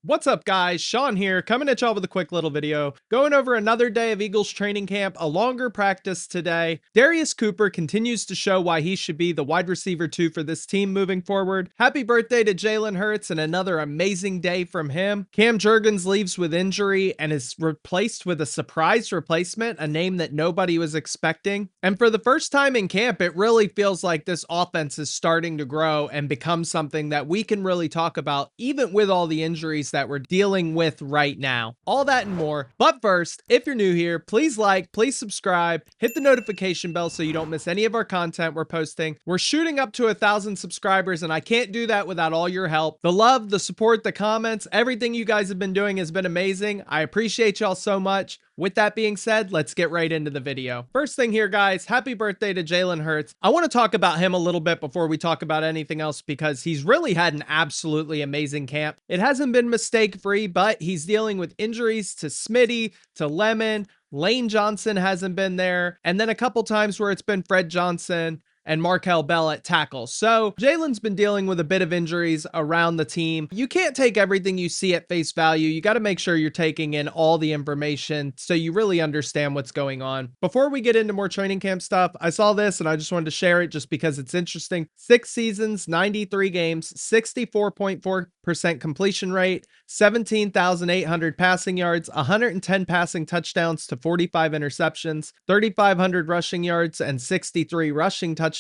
What's up, guys? Sean here, coming at y'all with a quick little video, going over another day of Eagles training camp, a longer practice today. Darius Cooper continues to show why he should be the wide receiver 2 for this team moving forward. Happy birthday to Jalen Hurts and another amazing day from him. Cam Jurgens leaves with injury and is replaced with a surprise replacement, a name that nobody was expecting. And for the first time in camp, it really feels like this offense is starting to grow and become something that we can really talk about, even with all the injuries that we're dealing with right now. All that and more. But first, if you're new here, please like, please subscribe, hit the notification bell so you don't miss any of our content we're posting. We're shooting up to 1,000 subscribers, and I can't do that without all your help. The love, the support, the comments, everything you guys have been doing has been amazing. I appreciate y'all so much. With that being said, let's get right into the video. First thing here, guys, happy birthday to Jalen Hurts. I want to talk about him a little bit before we talk about anything else because he's really had an absolutely amazing camp. It hasn't been mistake-free, but he's dealing with injuries to Smitty, to Lemon. Lane Johnson hasn't been there, and then a couple times where it's been Fred Johnson and Markel Bell at tackle. So Jalen's been dealing with a bit of injuries around the team. You can't take everything you see at face value. You got to make sure you're taking in all the information so you really understand what's going on. Before we get into more training camp stuff, I saw this and I just wanted to share it just because it's interesting. 6 seasons, 93 games, 64.4% completion rate, 17,800 passing yards, 110 passing touchdowns to 45 interceptions, 3,500 rushing yards, and 63 rushing touchdowns,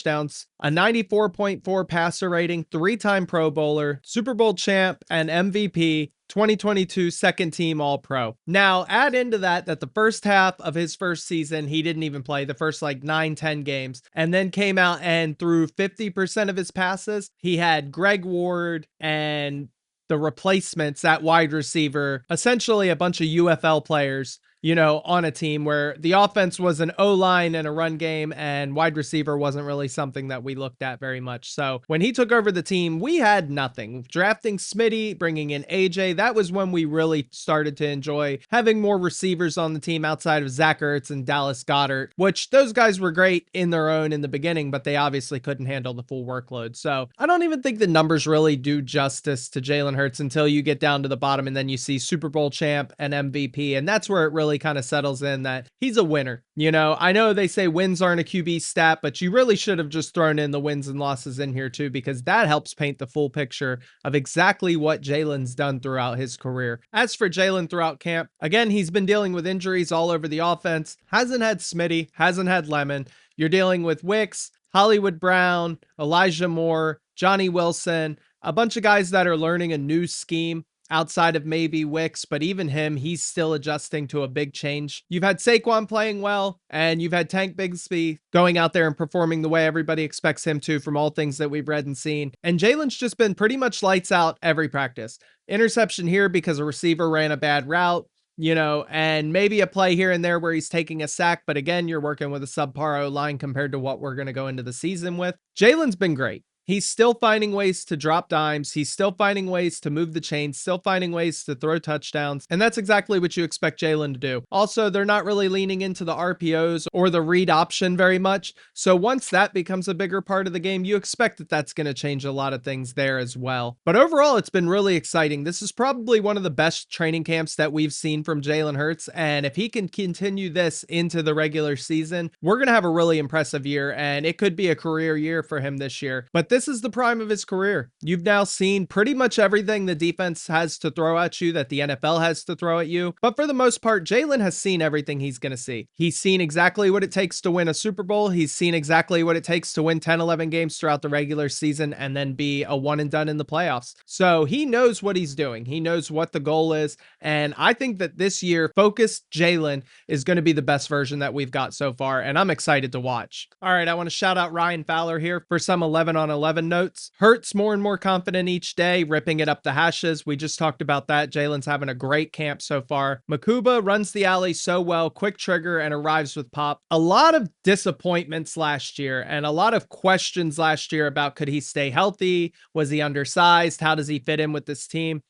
a 94.4 passer rating, 3-time Pro Bowler, Super Bowl champ, and MVP, 2022 second team All-Pro. Now, add into that the first half of his first season, he didn't even play the first 9-10 games, and then came out and threw 50% of his passes. He had Greg Ward and the replacements at wide receiver, essentially a bunch of UFL players, on a team where the offense was an O-line and a run game, and wide receiver wasn't really something that we looked at very much. So when he took over the team, we had nothing. Drafting Smitty, bringing in AJ, that was when we really started to enjoy having more receivers on the team outside of Zach Ertz and Dallas Goedert, which those guys were great in their own in the beginning, but they obviously couldn't handle the full workload. So I don't even think the numbers really do justice to Jalen Hurts until you get down to the bottom and then you see Super Bowl champ and MVP, and that's where it really kind of settles in that he's a winner. I know they say wins aren't a QB stat, but you really should have just thrown in the wins and losses in here too, because that helps paint the full picture of exactly what Jalen's done throughout his career. As for Jalen throughout camp, again, he's been dealing with injuries all over the offense. Hasn't had Smitty, hasn't had Lemon. You're dealing with Wicks, Hollywood Brown, Elijah Moore, Johnny Wilson, a bunch of guys that are learning a new scheme outside of maybe Wicks, but even him, he's still adjusting to a big change. You've had Saquon playing well, and you've had Tank Bigsby going out there and performing the way everybody expects him to from all things that we've read and seen. And Jalen's just been pretty much lights out every practice. Interception here because a receiver ran a bad route, and maybe a play here and there where he's taking a sack. But again, you're working with a subpar O-line compared to what we're going to go into the season with. Jalen's been great. He's still finding ways to drop dimes. He's still finding ways to move the chains, still finding ways to throw touchdowns. And that's exactly what you expect Jalen to do. Also, they're not really leaning into the RPOs or the read option very much. So once that becomes a bigger part of the game, you expect that that's going to change a lot of things there as well. But overall, it's been really exciting. This is probably one of the best training camps that we've seen from Jalen Hurts. And if he can continue this into the regular season, we're going to have a really impressive year. And it could be a career year for him this year. But this is the prime of his career. You've now seen pretty much everything the defense has to throw at you, that the NFL has to throw at you. But for the most part, Jalen has seen everything he's going to see. He's seen exactly what it takes to win a Super Bowl. He's seen exactly what it takes to win 10, 11 games throughout the regular season and then be a one and done in the playoffs. So he knows what he's doing. He knows what the goal is. And I think that this year, focused Jalen is going to be the best version that we've got so far. And I'm excited to watch. All right, I want to shout out Ryan Fowler here for some 11 on 11 notes. Hurts more and more confident each day, ripping it up the hashes. We just talked about that. Jalen's having a great camp so far. Makuba runs the alley so well, quick trigger, and arrives with pop. A lot of disappointments last year and a lot of questions last year about could he stay healthy? Was he undersized? How does he fit in with this team?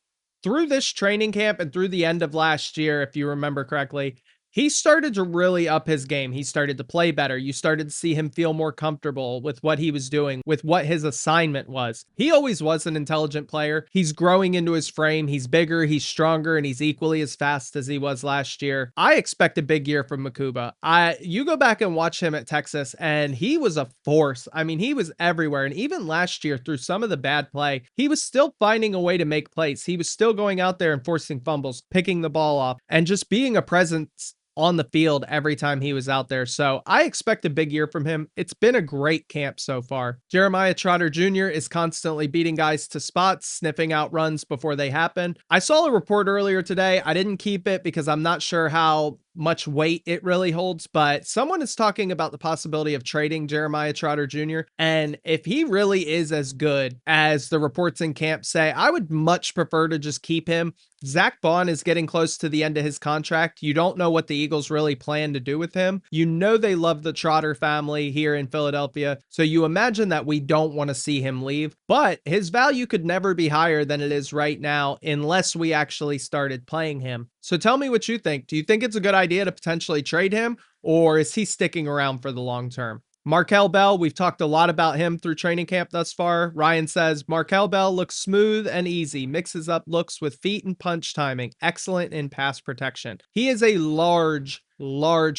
Through this training camp and through the end of last year, if you remember correctly, He started to really up his game. He started to play better. You started to see him feel more comfortable with what he was doing, with what his assignment was. He always was an intelligent player. He's growing into his frame. He's bigger, he's stronger, and he's equally as fast as he was last year. I expect a big year from Makuba. You go back and watch him at Texas, and he was a force. I mean, he was everywhere. And even last year, through some of the bad play, he was still finding a way to make plays. He was still going out there and forcing fumbles, picking the ball off, and just being a presence on the field every time he was out there. So I expect a big year from him. It's been a great camp so far. Jeremiah Trotter Jr. is constantly beating guys to spots, sniffing out runs before they happen. I saw a report earlier today. I didn't keep it because I'm not sure how much weight it really holds, but someone is talking about the possibility of trading Jeremiah Trotter Jr. And if he really is as good as the reports in camp say, I would much prefer to just keep him. Zach Bond is getting close to the end of his contract. You don't know what the Eagles really plan to do with him. You know they love the Trotter family here in Philadelphia, so you imagine that we don't want to see him leave, but his value could never be higher than it is right now unless we actually started playing him. So tell me what you think. Do you think it's a good idea to potentially trade him, or is he sticking around for the long term? Markel Bell, we've talked a lot about him through training camp thus far. Ryan says, Markel Bell looks smooth and easy, mixes up looks with feet and punch timing, excellent in pass protection. He is a large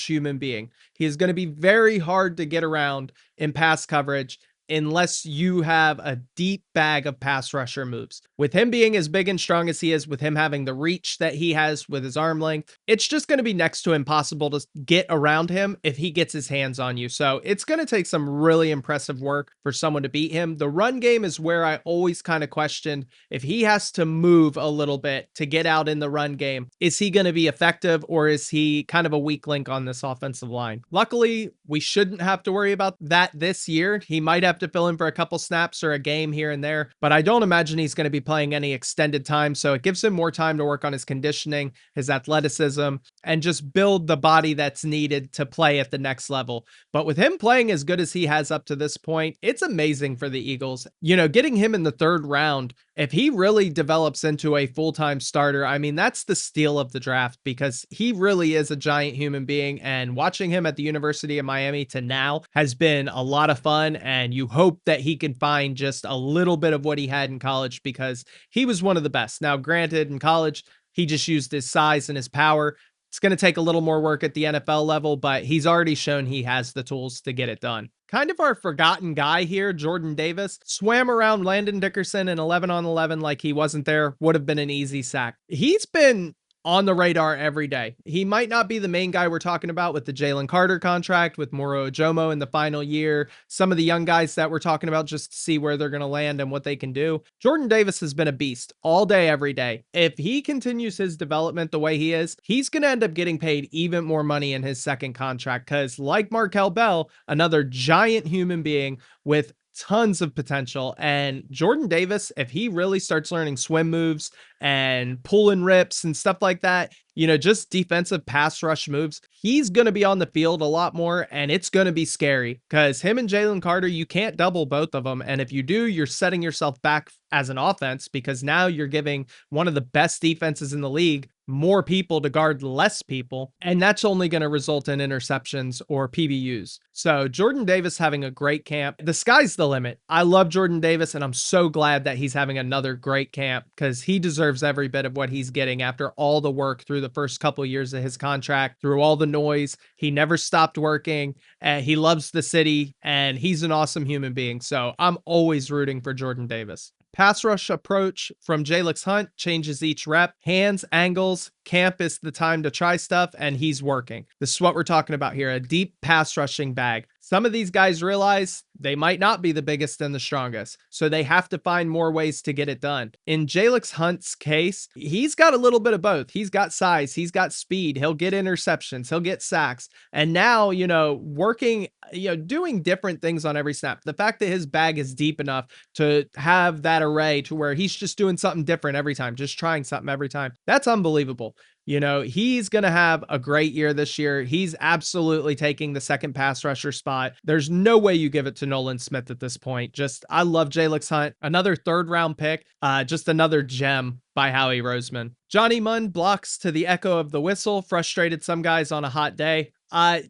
human being. He is going to be very hard to get around in pass coverage unless you have a deep bag of pass rusher moves. With him being as big and strong as he is, with him having the reach that he has with his arm length, it's just going to be next to impossible to get around him if he gets his hands on you. So it's going to take some really impressive work for someone to beat him. The run game is where I always kind of questioned if he has to move a little bit to get out in the run game. Is he going to be effective, or is he kind of a weak link on this offensive line? Luckily, we shouldn't have to worry about that this year. He might have to fill in for a couple snaps or a game here and there, but I don't imagine he's going to be playing any extended time. So it gives him more time to work on his conditioning, his athleticism, and just build the body that's needed to play at the next level. But with him playing as good as he has up to this point, it's amazing for the Eagles. You know, getting him in the 3rd round, if he really develops into a full-time starter, I mean, that's the steal of the draft, because he really is a giant human being. And watching him at the University of Miami to now has been a lot of fun. And you hope that he can find just a little bit of what he had in college, because he was one of the best. Now, granted, in college, he just used his size and his power. It's going to take a little more work at the NFL level, but he's already shown he has the tools to get it done. Kind of our forgotten guy here, Jordan Davis, swam around Landon Dickerson in 11 on 11 like he wasn't there. Would have been an easy sack. He's been on the radar every day. He might not be the main guy we're talking about with the Jalen Carter contract, with Moro Ojomo in the final year, some of the young guys that we're talking about, just to see where they're going to land and what they can do. Jordan Davis has been a beast all day, every day. If he continues his development the way he is, he's going to end up getting paid even more money in his second contract, because like Markel Bell, another giant human being with tons of potential. And Jordan Davis, if he really starts learning swim moves and pulling rips and stuff like that, you know, just defensive pass rush moves, he's going to be on the field a lot more, and it's going to be scary, because him and Jalen Carter, you can't double both of them. And if you do, you're setting yourself back as an offense, because now you're giving one of the best defenses in the league more people to guard less people, and that's only going to result in interceptions or PBUs. So Jordan Davis having a great camp. The sky's the limit. I love Jordan Davis, and I'm so glad that he's having another great camp, because he deserves every bit of what he's getting after all the work through the first couple years of his contract, through all the noise. He never stopped working, and he loves the city, and he's an awesome human being. So I'm always rooting for Jordan Davis. Pass rush approach from Jalix Hunt changes each rep. Hands, angles, camp is the time to try stuff, and he's working. This is what we're talking about here, a deep pass rushing bag. Some of these guys realize they might not be the biggest and the strongest, so they have to find more ways to get it done. In Jalix Hunt's case, he's got a little bit of both. He's got size, he's got speed, he'll get interceptions, he'll get sacks, and now, you know, working, you know, doing different things on every snap. The fact that his bag is deep enough to have that array to where he's just doing something different every time, just trying something every time, that's unbelievable. He's going to have a great year this year. He's absolutely taking the second pass rusher spot. There's no way you give it to Nolan Smith at this point. I love Jalix Hunt, another third round pick, just another gem by Howie Roseman. Johnny Munn blocks to the echo of the whistle, frustrated some guys on a hot day. I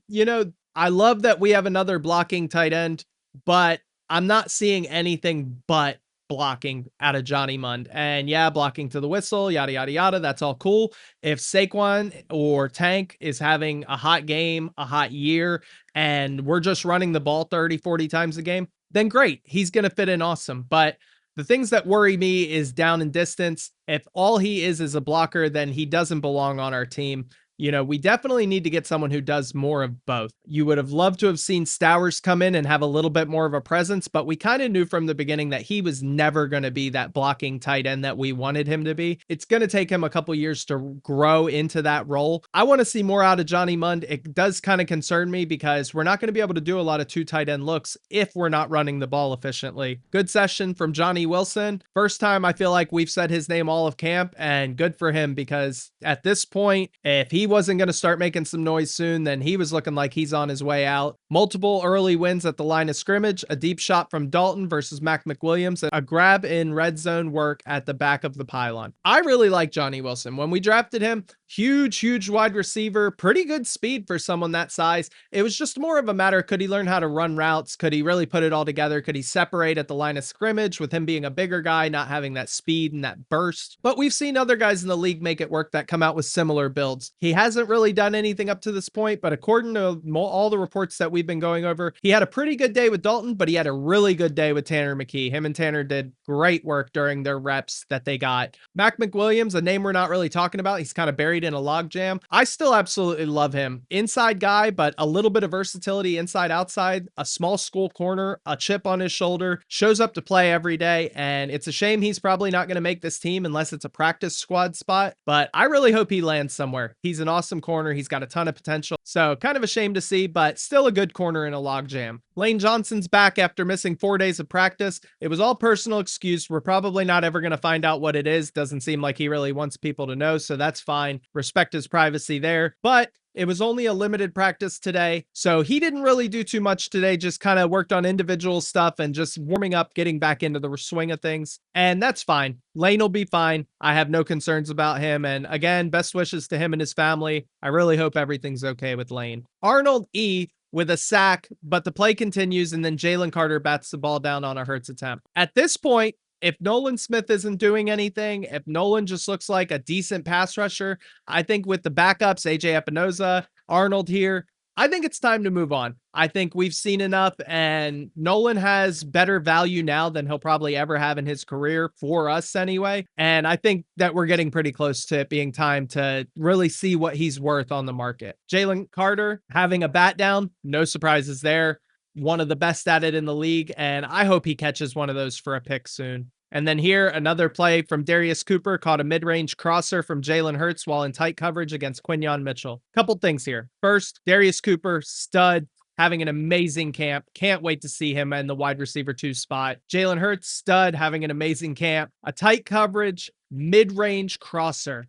love that we have another blocking tight end, but I'm not seeing anything but blocking out of Johnny Mund. And yeah, blocking to the whistle, yada, yada, yada. That's all cool. If Saquon or Tank is having a hot game, a hot year, and we're just running the ball 30, 40 times a game, then great. He's going to fit in awesome. But the things that worry me is down and distance. If all he is a blocker, then he doesn't belong on our team. We definitely need to get someone who does more of both. You would have loved to have seen Stowers come in and have a little bit more of a presence, but we kind of knew from the beginning that he was never going to be that blocking tight end that we wanted him to be. It's going to take him a couple years to grow into that role. I want to see more out of Johnny Mund. It does kind of concern me because we're not going to be able to do a lot of two tight end looks if we're not running the ball efficiently. Good session from Johnny Wilson. First time I feel like we've said his name all of camp, and good for him, because at this point, if he wasn't going to start making some noise soon, then he was looking like he's on his way out. Multiple early wins at the line of scrimmage, a deep shot from Dalton versus Mac McWilliams, a grab in red zone work at the back of the pylon. I really like Johnny Wilson. When we drafted him, huge wide receiver, pretty good speed for someone that size. It was just more of a matter, could he learn how to run routes? Could he really put it all together? Could he separate at the line of scrimmage with him being a bigger guy, not having that speed and that burst? But we've seen other guys in the league make it work that come out with similar builds. He hasn't really done anything up to this point, but according to all the reports that we've been going over, he had a pretty good day with Dalton, but he had a really good day with Tanner McKee. Him and Tanner did great work during their reps that they got. Mac McWilliams, a name we're not really talking about. He's kind of buried in a log jam. I still absolutely love him. Inside guy, but a little bit of versatility inside outside, a small school corner, a chip on his shoulder, shows up to play every day. And it's a shame he's probably not going to make this team unless it's a practice squad spot, but I really hope he lands somewhere. He's an awesome corner. He's got a ton of potential. So kind of a shame to see, but still a good corner in a log jam. Lane Johnson's back after missing 4 days of practice. It was all personal excuse. We're probably not ever going to find out what it is. Doesn't seem like he really wants people to know, so that's fine. Respect his privacy there. But it was only a limited practice today, so he didn't really do too much today, just kind of worked on individual stuff and just warming up, getting back into the swing of things, and that's fine. Lane will be fine. I have no concerns about him, and again, best wishes to him and his family. I really hope everything's okay with Lane. Arnold E. with a sack, but the play continues, and then Jalen Carter bats the ball down on a Hurts attempt. At this point, if Nolan Smith isn't doing anything, if Nolan just looks like a decent pass rusher, I think with the backups, AJ Epinoza, Arnold here, I think it's time to move on. I think we've seen enough, and Nolan has better value now than he'll probably ever have in his career, for us anyway. And I think that we're getting pretty close to it being time to really see what he's worth on the market. Jalen Carter having a bat down, no surprises there. One of the best at it in the league, and I hope he catches one of those for a pick soon. And then here, another play from Darius Cooper, caught a mid-range crosser from Jalen Hurts while in tight coverage against Quinyon Mitchell. Couple things here. First, Darius Cooper, stud, having an amazing camp. Can't wait to see him in the wide receiver 2 spot. Jalen Hurts, stud, having an amazing camp. A tight coverage, mid-range crosser.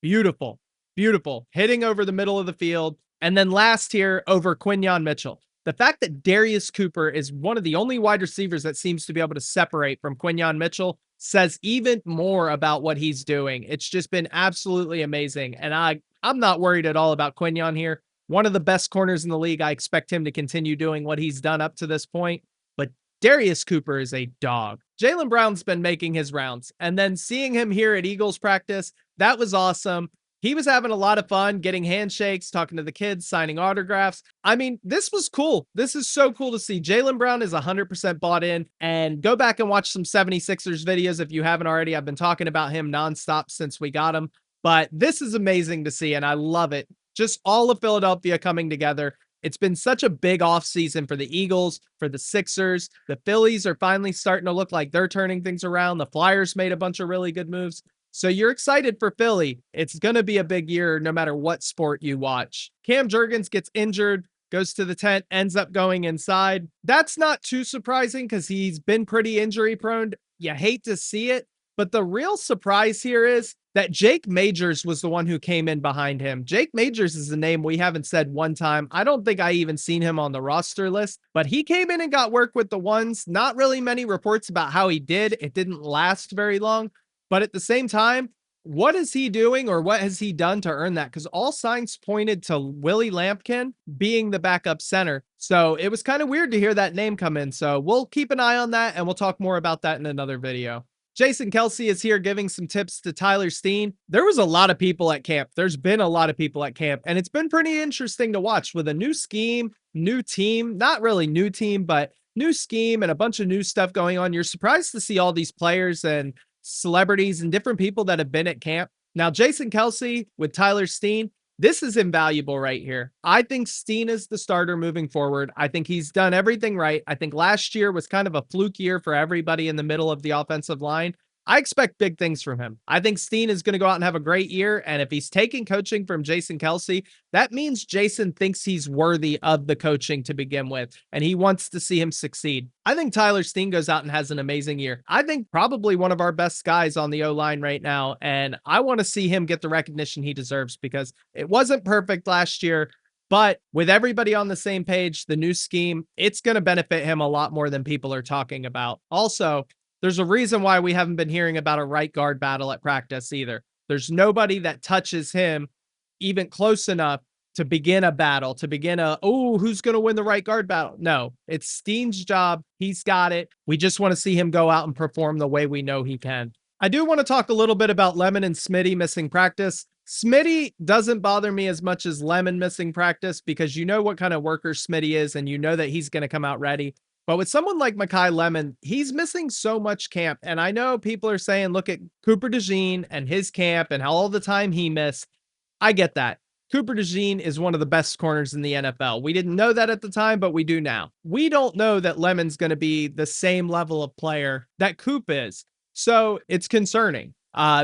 Beautiful. Beautiful. Hitting over the middle of the field. And then last here, over Quinyon Mitchell. The fact that Darius Cooper is one of the only wide receivers that seems to be able to separate from Quinyon Mitchell says even more about what he's doing. It's just been absolutely amazing. And I'm not worried at all about Quinyon here. One of the best corners in the league. I expect him to continue doing what he's done up to this point. But Darius Cooper is a dog. Jaylen Brown's been making his rounds. And then seeing him here at Eagles practice, that was awesome. He was having a lot of fun, getting handshakes, talking to the kids, signing autographs. I mean, this was cool. This is so cool to see. Jaylen Brown is 100% bought in, and go back and watch some 76ers videos if you haven't already. I've been talking about him nonstop since we got him, but this is amazing to see, and I love it. Just all of Philadelphia coming together. It's been such a big offseason for the Eagles, for the Sixers. The Phillies are finally starting to look like they're turning things around. The Flyers made a bunch of really good moves. So you're excited for Philly. It's going to be a big year no matter what sport you watch. Cam Jurgens gets injured, goes to the tent, ends up going inside. That's not too surprising because he's been pretty injury prone. You hate to see it, But the real surprise here is that Jake Majors was the one who came in behind him. Jake Majors is a name we haven't said one time. I don't think I even seen him on the roster list, but he came in and got work with the ones. Not really many reports about how he did. It didn't last very long. But at the same time, what is he doing or what has he done to earn that? Because all signs pointed to Willie Lampkin being the backup center. So it was kind of weird to hear that name come in. So we'll keep an eye on that and we'll talk more about that in another video. Jason Kelsey is here giving some tips to Tyler Steen. There was a lot of people at camp. There's been a lot of people at camp, and it's been pretty interesting to watch with a new scheme, new team, not really new team, but new scheme and a bunch of new stuff going on. You're surprised to see all these players and celebrities and different people that have been at camp. Now, Jason Kelsey with Tyler Steen, this is invaluable right here. I think Steen is the starter moving forward. I think he's done everything right. I think last year was kind of a fluke year for everybody in the middle of the offensive line. I expect big things from him. I think Steen is going to go out and have a great year. And if he's taking coaching from Jason Kelsey, that means Jason thinks he's worthy of the coaching to begin with, and he wants to see him succeed. I think Tyler Steen goes out and has an amazing year. I think probably one of our best guys on the O-line right now, and I want to see him get the recognition he deserves because it wasn't perfect last year. But with everybody on the same page, the new scheme, it's going to benefit him a lot more than people are talking about. Also, there's a reason why we haven't been hearing about a right guard battle at practice either. There's nobody that touches him even close enough to begin a battle, to begin who's going to win the right guard battle? No, it's Steen's job. He's got it. We just want to see him go out and perform the way we know he can. I do want to talk a little bit about Lemon and Smitty missing practice. Smitty doesn't bother me as much as Lemon missing practice because you know what kind of worker Smitty is and you know that he's going to come out ready. But with someone like Mekhi Lemon, he's missing so much camp. And I know people are saying, look at Cooper DeJean and his camp and how all the time he missed. I get that. Cooper DeJean is one of the best corners in the NFL. We didn't know that at the time, but we do now. We don't know that Lemon's going to be the same level of player that Coop is. So it's concerning.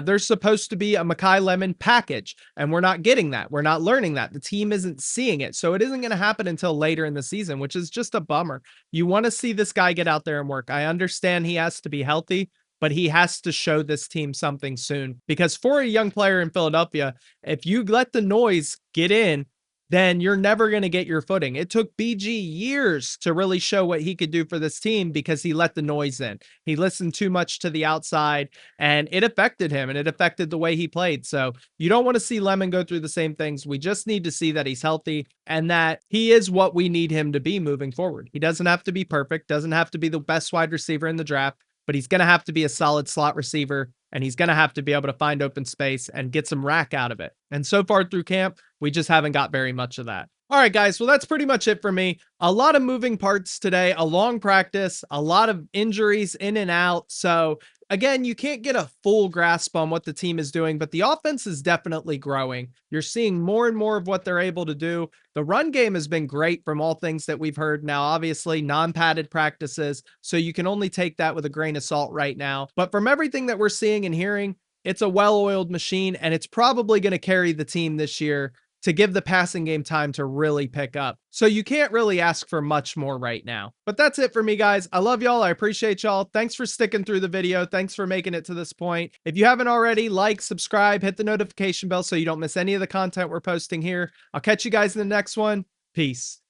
There's supposed to be a Mekhi Lemon package, and we're not getting that. We're not learning that. The team isn't seeing it. So it isn't going to happen until later in the season, which is just a bummer. You want to see this guy get out there and work. I understand he has to be healthy, but he has to show this team something soon. Because for a young player in Philadelphia, if you let the noise get in, then you're never going to get your footing. It took BG years to really show what he could do for this team because he let the noise in. He listened too much to the outside and it affected him and it affected the way he played. So you don't want to see Lemon go through the same things. We just need to see that he's healthy and that he is what we need him to be moving forward. He doesn't have to be perfect, doesn't have to be the best wide receiver in the draft, but he's going to have to be a solid slot receiver. And he's going to have to be able to find open space and get some rack out of it. And so far through camp, we just haven't got very much of that. All right, guys. Well, that's pretty much it for me. A lot of moving parts today, a long practice, a lot of injuries in and out. So again, you can't get a full grasp on what the team is doing, but the offense is definitely growing. You're seeing more and more of what they're able to do. The run game has been great from all things that we've heard. Now, obviously, non-padded practices, so you can only take that with a grain of salt right now. But from everything that we're seeing and hearing, it's a well-oiled machine, and it's probably going to carry the team this year to give the passing game time to really pick up. So you can't really ask for much more right now. But that's it for me, guys. I love y'all. I appreciate y'all. Thanks for sticking through the video. Thanks for making it to this point. If you haven't already, like, subscribe, hit the notification bell so you don't miss any of the content we're posting here. I'll catch you guys in the next one. Peace.